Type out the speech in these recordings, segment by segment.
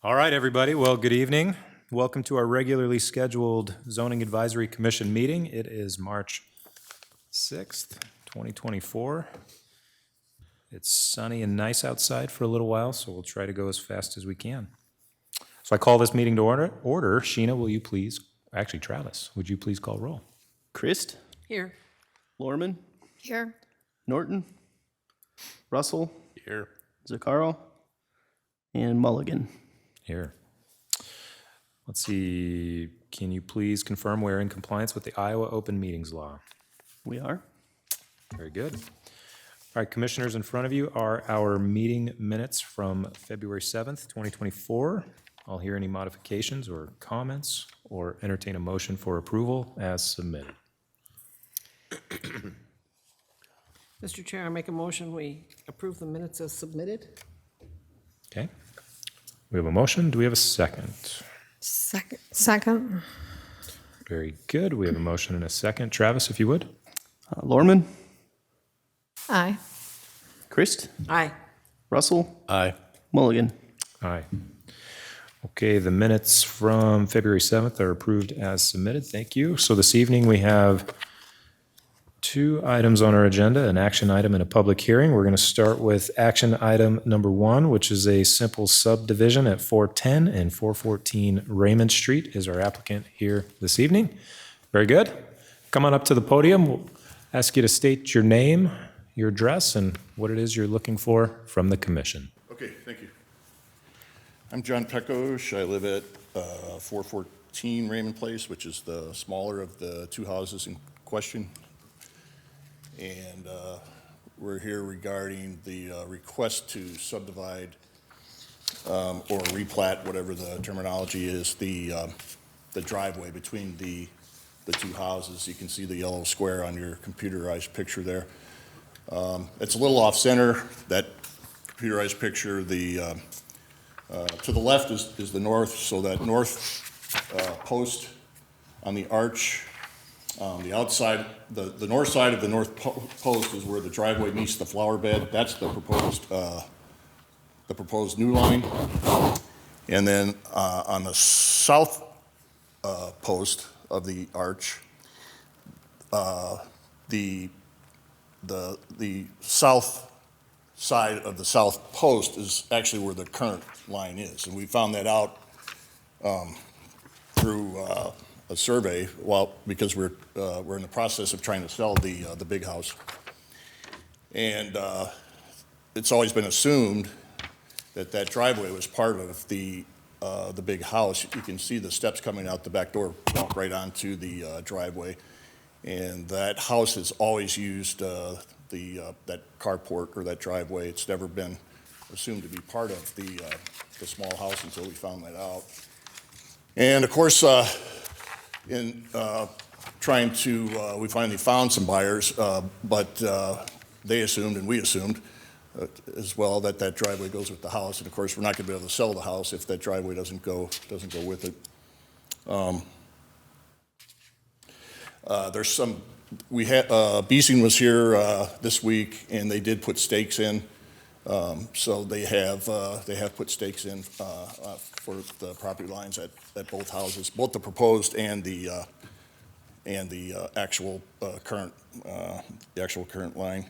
All right, everybody. Well, good evening. Welcome to our regularly scheduled Zoning Advisory Commission meeting. It is March 6th, 2024. It's sunny and nice outside for a little while, so we'll try to go as fast as we can. So I call this meeting to order. Sheena, will you please, actually Travis, would you please call roll? Christ, Here. Lorman, Here. Norton, Russell, Here. Zaccaro, and Mulligan. Here. Let's see, can you please confirm we're in compliance with the Iowa Open Meetings Law? We are. Very good. All right, commissioners, in front of you are our meeting minutes from February 7th, 2024. I'll hear any modifications or comments or entertain a motion for approval as submitted. Mr. Chair, I make a motion, we approve the minutes as submitted. Okay. We have a motion. Do we have a second? Second. Very good. We have a motion and a second. Travis, if you would. Lorman, Aye. Christ, Aye. Russell, Aye. Mulligan. Aye. Okay, the minutes from February 7th are approved as submitted. Thank you. So this evening we have two items on our agenda, an action item and a public hearing. We're going to start with action item number 1, which is a simple subdivision at 410 and 414 Raymond Street. Is our applicant here this evening? Very good. Come on up to the podium. We'll ask you to state your name, your address, and what it is you're looking for from the commission. Okay, thank you. I'm John Peckosh. I live at 414 Raymond Place, which is the smaller of the two houses in question. And we're here regarding the request to subdivide or replat, whatever the terminology is, the driveway between the two houses. You can see the yellow square on your computerized picture there. It's a little off-center, that computerized picture. To the left is the north, so that north post on the arch, the outside, the north side of the north post is where the driveway meets the flower bed. That's the proposed new line. And then on the south post of the arch, the south side of the south post is actually where the current line is. And we found that out through a survey, because we're in the process of trying to sell the big house. And it's always been assumed that driveway was part of the big house. You can see the steps coming out the back door, walk right onto the driveway. And that house has always used that carport or that driveway. It's never been assumed to be part of the small house until we found that out. And of course, in trying to, we finally found some buyers, but they assumed and we assumed as well that driveway goes with the house. And of course, we're not going to be able to sell the house if that driveway doesn't go with it. There's some, we had, Beeson was here this week, and they did put stakes in. So they have put stakes in for the property lines at both houses, both the proposed and the actual current line.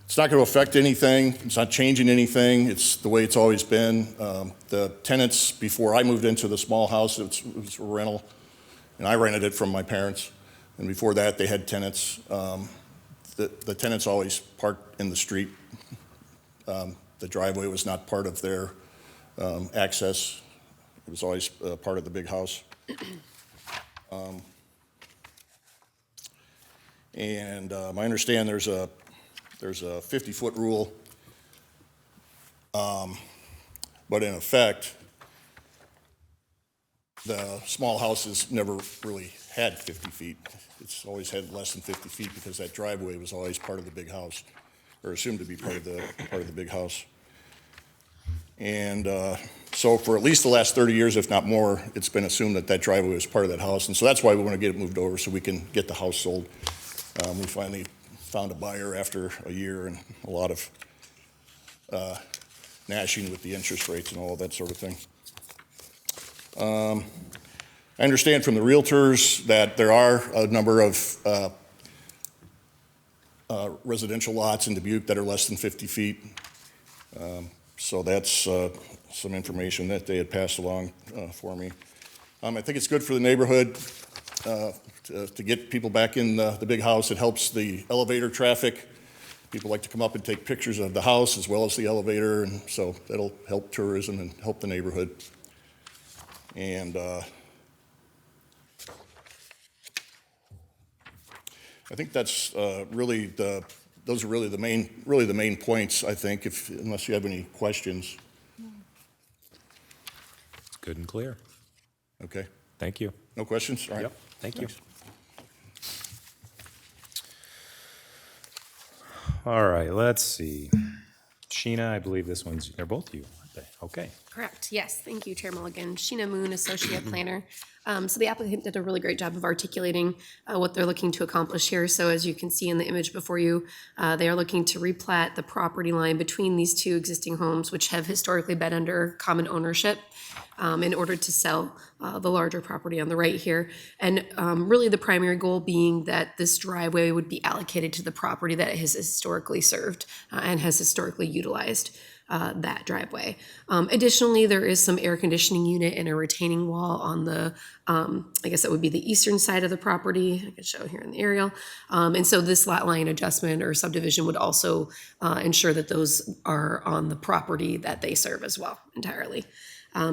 It's not going to affect anything. It's not changing anything. It's the way it's always been. The tenants, before I moved into the small house, it was a rental, and I rented it from my parents. And before that, they had tenants. The tenants always parked in the street. The driveway was not part of their access. It was always part of the big house. And I understand there's a 50-foot rule, but in effect, the small houses never really had 50 feet. It's always had less than 50 feet because that driveway was always part of the big house, or assumed to be part of the big house. And so for at least the last 30 years, if not more, it's been assumed that driveway was part of that house. And so that's why we want to get it moved over so we can get the house sold. We finally found a buyer after a year and a lot of gnashing with the interest rates and all that sort of thing. I understand from the realtors that there are a number of residential lots in Dubuque that are less than 50 feet. So that's some information that they had passed along for me. I think it's good for the neighborhood to get people back in the big house. It helps the elevator traffic. People like to come up and take pictures of the house as well as the elevator, and so that'll help tourism and help the neighborhood. And I think that's those are really the main points, I think, unless you have any questions. It's good and clear. Okay. Thank you. No questions? All right. Yep, thank you. Thanks. All right, let's see. Sheena, I believe this one's, they're both you, aren't they? Okay. Correct, yes. Thank you, Chair Mulligan. Sheena Moon, Associate Planner. So the applicant did a really great job of articulating what they're looking to accomplish here. So as you can see in the image before you, they are looking to replat the property line between these two existing homes, which have historically been under common ownership, in order to sell the larger property on the right here. And really the primary goal being that this driveway would be allocated to the property that it has historically served and has historically utilized that driveway. Additionally, there is some air conditioning unit and a retaining wall on the, I guess that would be the eastern side of the property. I can show here in the aerial. And so this lot line adjustment or subdivision would also ensure that those are on the property that they serve as well entirely.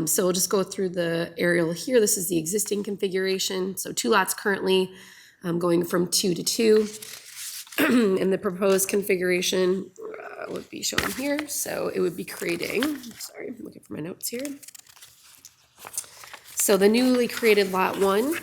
So we'll just go through the aerial here. This is the existing configuration. So 2 lots currently going from 2 to 2. And the proposed configuration would be shown here. So it would be creating, sorry, I'm looking for my notes here. So the newly created Lot 1,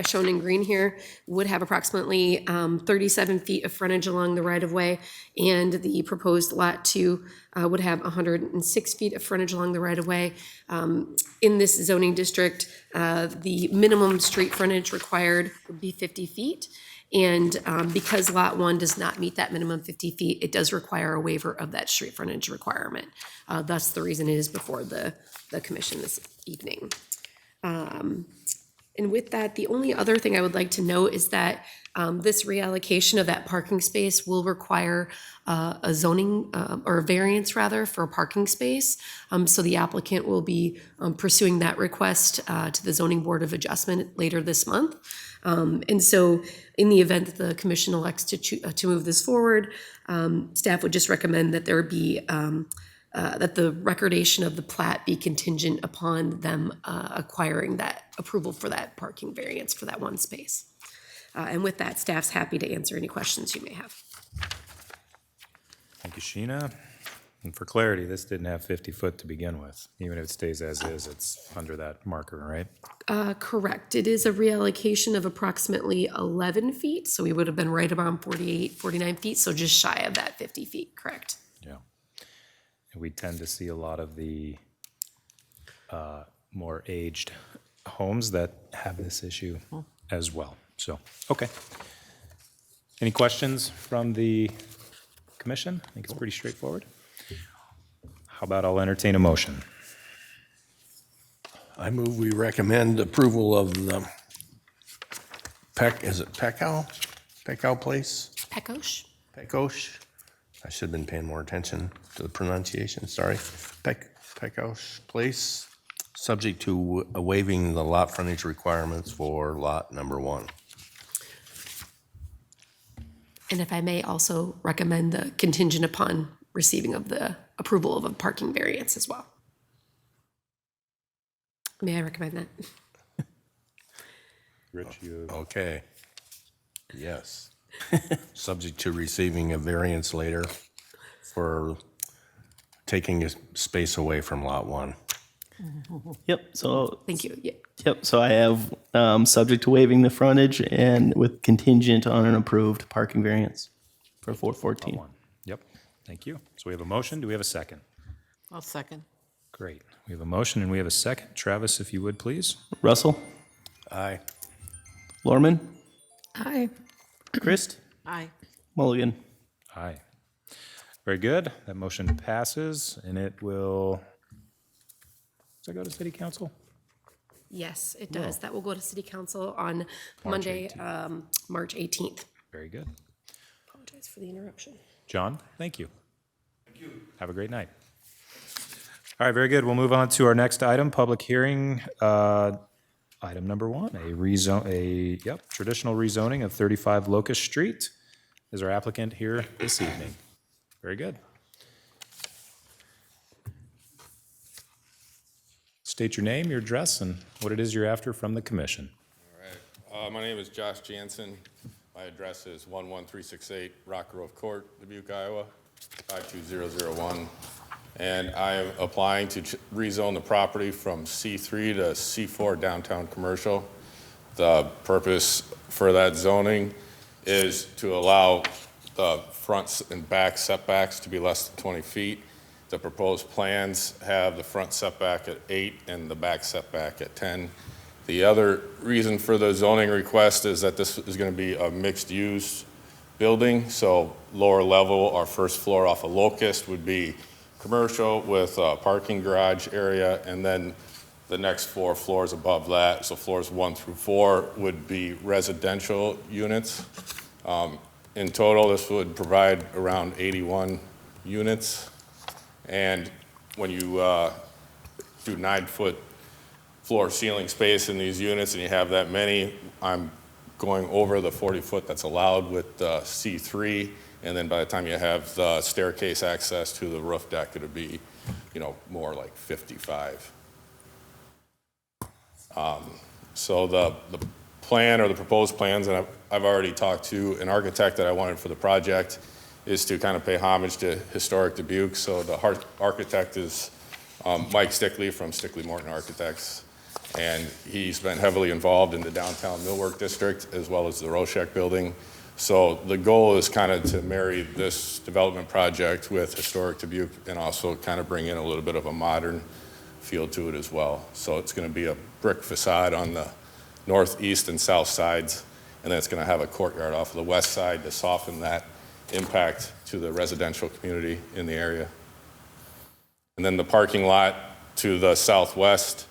shown in green here, would have approximately 37 feet of frontage along the right-of-way, and the proposed Lot 2 would have 106 feet of frontage along the right-of-way. In this zoning district, the minimum street frontage required would be 50 feet. And because Lot 1 does not meet that minimum 50 feet, it does require a waiver of that street frontage requirement. Thus, the reason it is before the commission this evening. And with that, the only other thing I would like to note is that this reallocation of that parking space will require a zoning or a variance rather for a parking space. So the applicant will be pursuing that request to the Zoning Board of Adjustment later this month. And so in the event that the commission elects to move this forward, staff would just recommend that there be that the recordation of the plat be contingent upon them acquiring that approval for that parking variance for that one space. And with that, staff's happy to answer any questions you may have. Thank you, Sheena. And for clarity, this didn't have 50 foot to begin with. Even if it stays as is, it's under that marker, right? Correct. It is a reallocation of approximately 11 feet. So we would have been right around 48, 49 feet. So just shy of that 50 feet, correct? Yeah. And we tend to see a lot of the more aged homes that have this issue as well. So, okay. Any questions from the commission? I think it's pretty straightforward. How about I'll entertain a motion? I move we recommend approval of the is it Peckow? Peckow Place? Peckosh? Peckosh? I should have been paying more attention to the pronunciation, sorry. Peckosh Place, subject to waiving the lot frontage requirements for lot number 1. And if I may also recommend the contingent upon receiving of the approval of a parking variance as well. May I recommend that? Rich, you. Okay. Yes. Subject to receiving a variance later for taking a space away from lot 1. Yep, so, Thank you. Yeah. yep, so I have, subject to waiving the frontage and with contingent on an approved parking variance for 414. One. Yep, thank you. So we have a motion. Do we have a second? I'll second. Great. We have a motion and we have a second. Travis, if you would, please. Russell, Aye. Lorman, Aye. Christ, Aye. Mulligan. Aye. Very good. That motion passes, and it will, does that go to city council? Yes, it does. That will go to city council on Monday, March 18th. Very good. Apologize for the interruption. John, thank you. Thank you. Have a great night. All right, very good. We'll move on to our next item, public hearing. Item number 1, traditional rezoning of 35 Locust Street. Is our applicant here this evening? Very good. State your name, your address, and what it is you're after from the commission. All right. My name is Josh Jansen. My address is 11368 Rock Grove Court, Dubuque, Iowa, 52001. And I am applying to rezone the property from C3 to C4 downtown commercial. The purpose for that zoning is to allow the front and back setbacks to be less than 20 feet. The proposed plans have the front setback at 8 and the back setback at 10. The other reason for the zoning request is that this is going to be a mixed-use building. So lower level, our first floor off of Locust would be commercial with a parking garage area, and then the next 4 floors above that, so floors 1 through 4, would be residential units. In total, this would provide around 81 units. And when you do 9-foot floor ceiling space in these units and you have that many, I'm going over the 40-foot that's allowed with C3. And then by the time you have the staircase access to the roof deck, it'll be, more like 55. So the plan or the proposed plans, and I've already talked to an architect that I wanted for the project, is to kind of pay homage to Historic Dubuque. So the architect is Mike Stickley from Stickley Morton Architects. And he's been heavily involved in the downtown Millwork District as well as the Roshek building. So the goal is kind of to marry this development project with Historic Dubuque and also kind of bring in a little bit of a modern feel to it as well. So it's going to be a brick facade on the northeast and south sides, and then it's going to have a courtyard off of the west side to soften that impact to the residential community in the area. And then the parking lot to the southwest,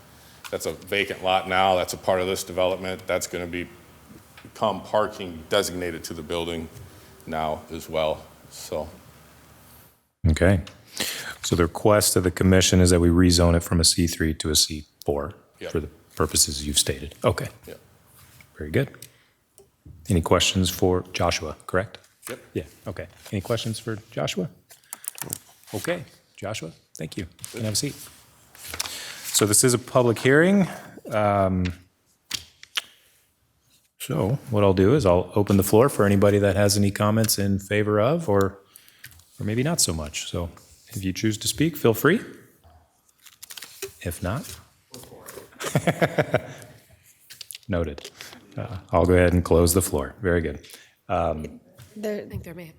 that's a vacant lot now. That's a part of this development. That's going to become parking designated to the building now as well. So. Okay. So the request of the commission is that we rezone it from a C3 to a C4 Yep. for the purposes you've stated. Okay. Yeah. Very good. Any questions for Joshua, correct? Yep. Yeah, okay. Any questions for Joshua? Okay, Joshua, thank you. You can have a seat. So this is a public hearing. So what I'll do is I'll open the floor for anybody that has any comments in favor of, or maybe not so much. So if you choose to speak, feel free. If not, noted. I'll go ahead and close the floor. Very good. I think there may have.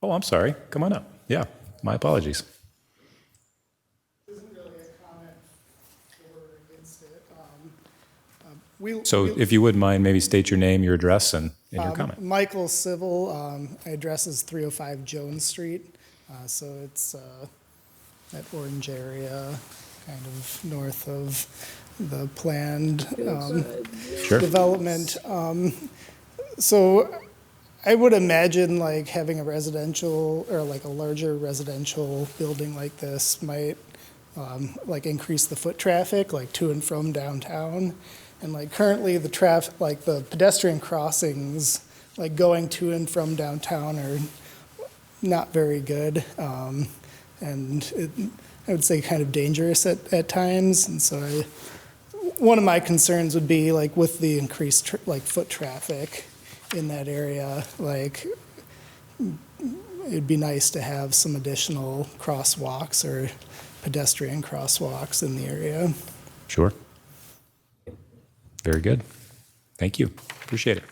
Oh, I'm sorry. Come on up. Yeah, my apologies. Isn't really a comment for or against it. So if you wouldn't mind, maybe state your name, your address, and your comment. Michael Civil, my address is 305 Jones Street, so it's that orange area, kind of north of the planned Sure. development. So I would imagine like having a residential or like a larger residential building like this might like increase the foot traffic like to and from downtown. And like currently the traffic, like the pedestrian crossings, like going to and from downtown are not very good. And I would say kind of dangerous at times. And so one of my concerns would be like with the increased like foot traffic in that area, like it'd be nice to have some additional crosswalks or pedestrian crosswalks in the area. Sure. Very good. Thank you. Appreciate it.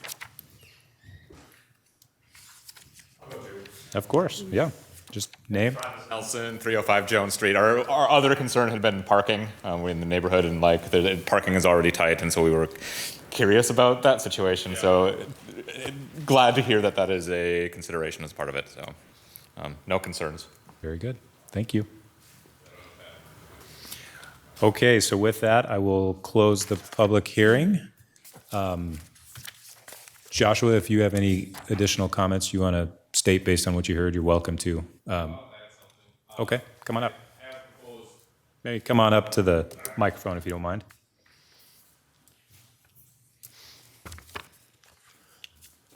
Of course, yeah. Just name. Nelson, 305 Jones Street. Our other concern had been parking. We're in the neighborhood, and like the parking is already tight, and so we were curious about that situation. So glad to hear that that is a consideration as part of it. So No concerns. Very good. Thank you. Okay, so with that, I will close the public hearing. Joshua, if you have any additional comments you want to state based on what you heard, you're welcome to. Okay, come on up. Maybe come on up to the microphone if you don't mind.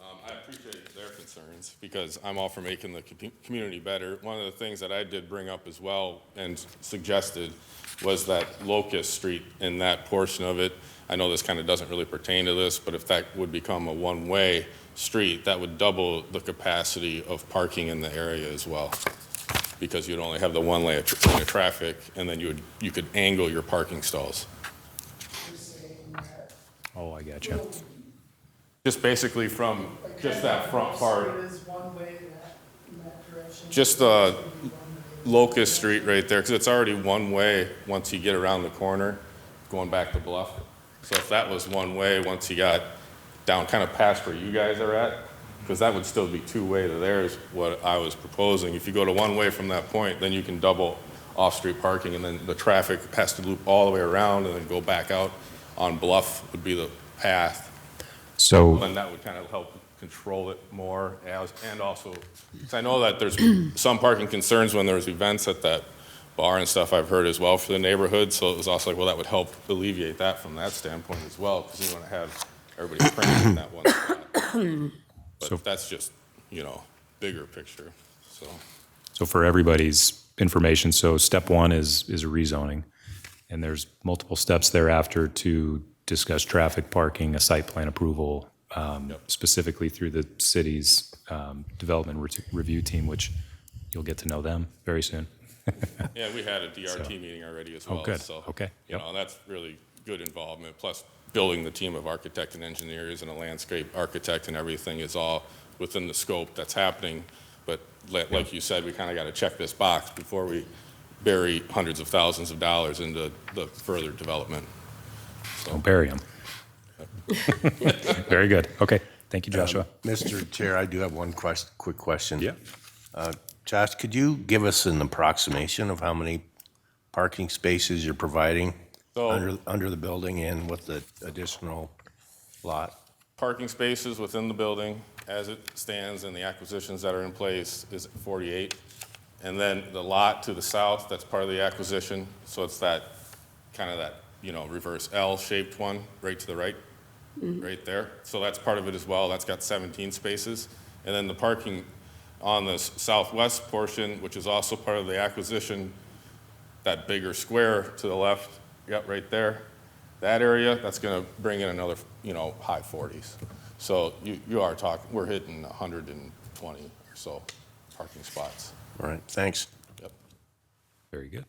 I appreciate their concerns because I'm all for making the community better. One of the things that I did bring up as well and suggested was that Locust Street in that portion of it. I know this kind of doesn't really pertain to this, but if that would become a one-way street, that would double the capacity of parking in the area as well. Because you'd only have the one lane of traffic, and then you could angle your parking stalls. Oh, I got you. Just basically from just that front part. Just the Locust Street right there, because it's already one way once you get around the corner, going back to Bluff. So if that was one way, once you got down kind of past where you guys are at, because that would still be two-way to there is what I was proposing. If you go to one way from that point, then you can double off-street parking, and then the traffic has to loop all the way around and then go back out on Bluff would be the path. So, And that would kind of help control it more, and also, because I know that there's some parking concerns when there's events at that bar and stuff I've heard as well for the neighborhood, so it was also like, well, that would help alleviate that from that standpoint as well, because you want to have everybody crammed in that one spot. But that's just, bigger picture, so. so for everybody's information, so step one is a rezoning, and there's multiple steps thereafter to discuss traffic, parking, a site plan approval, specifically through the city's development review team, which you'll get to know them very soon. Yeah, we had a DRT meeting already as well. good. So, Okay. Yep. That's really good involvement. Plus, building the team of architect and engineers and a landscape architect and everything is all within the scope that's happening. But like you said, we kind of got to check this box before we bury hundreds of thousands of dollars into the further development. Don't bury them. Very good. Okay. Thank you, Joshua. Mr. Chair, I do have one quick question. Yeah. Josh, could you give us an approximation of how many parking spaces you're providing So- under the building and with the additional lot? Parking spaces within the building as it stands and the acquisitions that are in place is 48. And then the lot to the south, that's part of the acquisition. So it's that, kind of that, reverse L-shaped one right to the right, right there. So that's part of it as well. That's got 17 spaces. And then the parking on the southwest portion, which is also part of the acquisition, that bigger square to the left, right there, that area, that's going to bring in another, high 40s. So you are talking, we're hitting 120 or so parking spots. All right, thanks. Yep. Very good.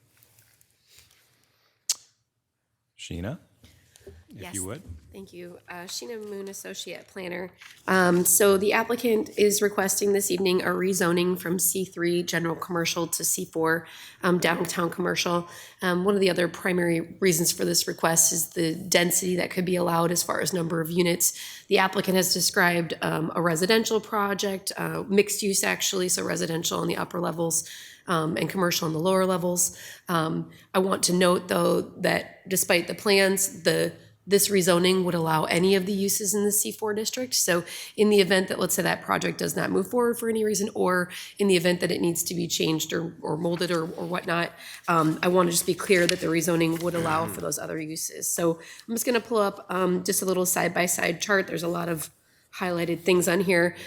Sheena, if you would. Thank you. Sheena Moon, Associate Planner. So the applicant is requesting this evening a rezoning from C3 General Commercial to C4 Downtown Commercial. One of the other primary reasons for this request is the density that could be allowed as far as number of units. The applicant has described a residential project, mixed use actually, so residential on the upper levels, and commercial on the lower levels. I want to note, though, that despite the plans, this rezoning would allow any of the uses in the C4 district. So in the event that, let's say, that project does not move forward for any reason, or in the event that it needs to be changed or molded or whatnot, I want to just be clear that the rezoning would allow for those other uses. So I'm just going to pull up just a little side-by-side chart. There's a lot of highlighted things on here.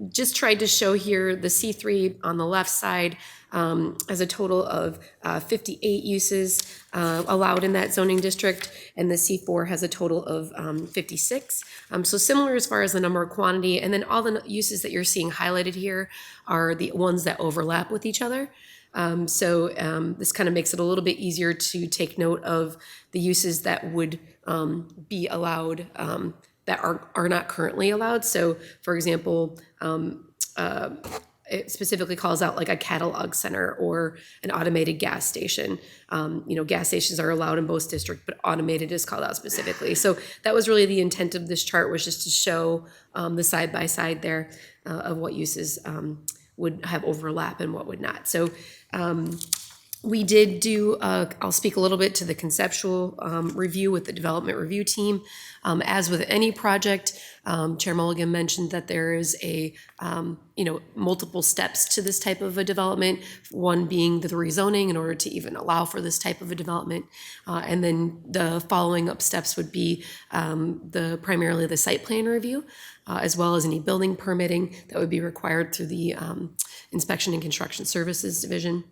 Just tried to show here the C3 on the left side as a total of 58 uses allowed in that zoning district, and the C4 has a total of 56. So similar as far as the number of quantity, and then all the uses that you're seeing highlighted here are the ones that overlap with each other. This kind of makes it a little bit easier to take note of the uses that would be allowed that are not currently allowed. So, for example, it specifically calls out like a catalog center or an automated gas station. Gas stations are allowed in both districts, but automated is called out specifically. So that was really the intent of this chart, was just to show the side by side there of what uses would have overlap and what would not. So we did do, I'll speak a little bit to the conceptual review with the development review team. As with any project, Chair Mulligan mentioned that there is a, multiple steps to this type of a development, one being the rezoning in order to even allow for this type of a development. And then the following up steps would be primarily the site plan review, as well as any building permitting that would be required through the Inspection and Construction Services Division.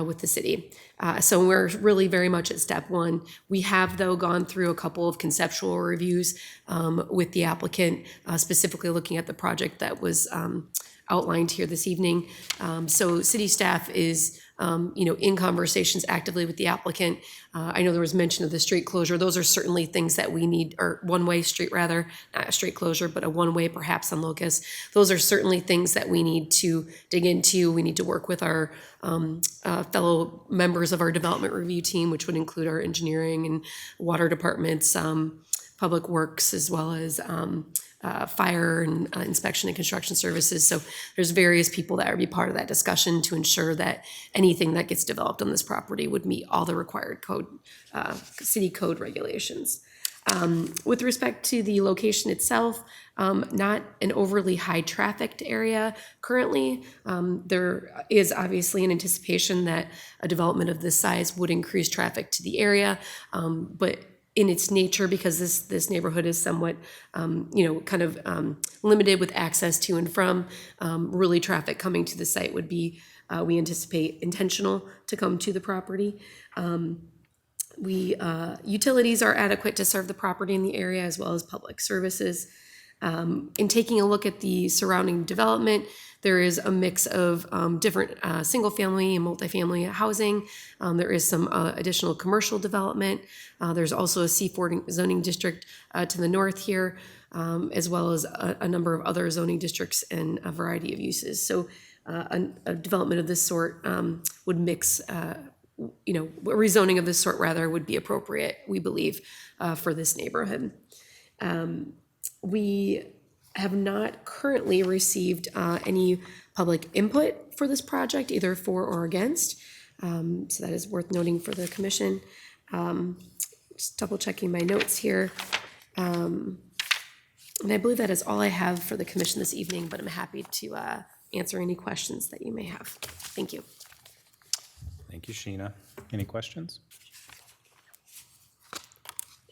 With the city. So we're really very much at step one. We have, though, gone through a couple of conceptual reviews with the applicant, specifically looking at the project that was outlined here this evening. So city staff is in conversations actively with the applicant. I know there was mention of the street closure. Those are certainly things that we need, or one-way street rather, not a street closure, but a one-way perhaps on Locust. Those are certainly things that we need to dig into. We need to work with our fellow members of our development review team, which would include our engineering and water departments, public works, as well as fire and inspection and construction services. So there's various people that would be part of that discussion to ensure that anything that gets developed on this property would meet all the required city code regulations. With respect to the location itself, not an overly high trafficked area currently. There is obviously an anticipation that a development of this size would increase traffic to the area, but in its nature, because this neighborhood is somewhat, limited with access to and from, really traffic coming to the site would be, we anticipate, intentional to come to the property. Utilities are adequate to serve the property in the area, as well as public services. In taking a look at the surrounding development, there is a mix of different single-family and multifamily housing. There is some additional commercial development. There's also a C4 zoning district to the north here, as well as a number of other zoning districts and a variety of uses. So a development of this sort would mix, rezoning of this sort rather would be appropriate, we believe, for this neighborhood. We have not currently received any public input for this project, either for or against. So that is worth noting for the commission. Just double checking my notes here. And I believe that is all I have for the commission this evening, but I'm happy to answer any questions that you may have. Thank you. Thank you, Sheena. Any questions?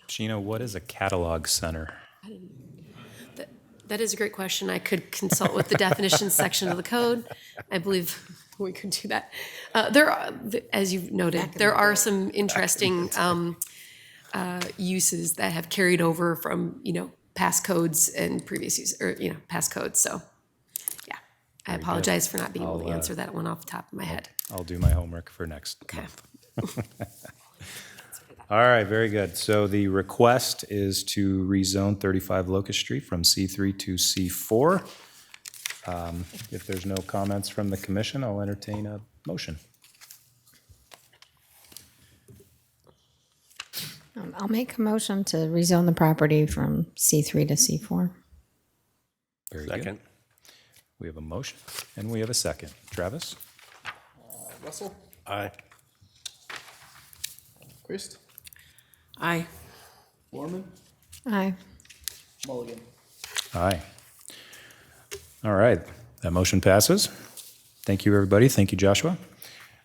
Sheena, what is a catalog center? That is a great question. I could consult with the definitions section of the code. I believe we could do that. There are, as you've noted, there are some interesting uses that have carried over from, past codes and previous use, or, past codes. So, yeah, I apologize for not being able to answer that one off the top of my head. I'll do my homework for next Okay. month. All right, very good. So the request is to rezone 35 Locust Street from C3 to C4. If there's no comments from the commission, I'll entertain a motion. I'll make a motion to rezone the property from C3 to C4. Very good. Second. We have a motion and we have a second. Travis? Russell? Aye. Christ? Aye. Foreman? Aye. Mulligan? Aye. All right, that motion passes. Thank you, everybody. Thank you, Joshua.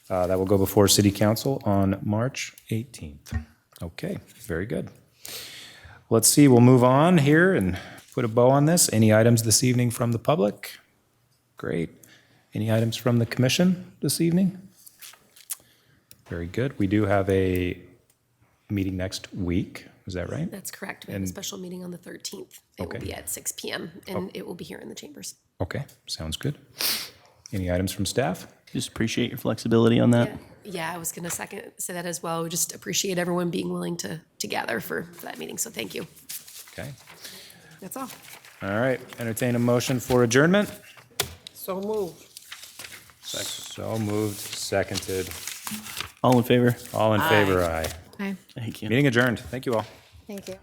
That will go before City Council on March 18th. Okay, very good. Let's see, we'll move on here and put a bow on this. Any items this evening from the public? Great. Any items from the commission this evening? Very good. We do have a meeting next week. Is that right? That's correct. We have a special meeting on the 13th. It will be at 6 p.m. and it will be here in the chambers. Okay, sounds good. Any items from staff? Just appreciate your flexibility on that. Yeah, I was going to say that as well. We just appreciate everyone being willing to gather for that meeting. So thank you. Okay. That's all. All right, entertain a motion for adjournment. So moved. So moved, seconded. All in favor? All in favor, aye. Aye. Thank you. Meeting adjourned. Thank you all. Thank you.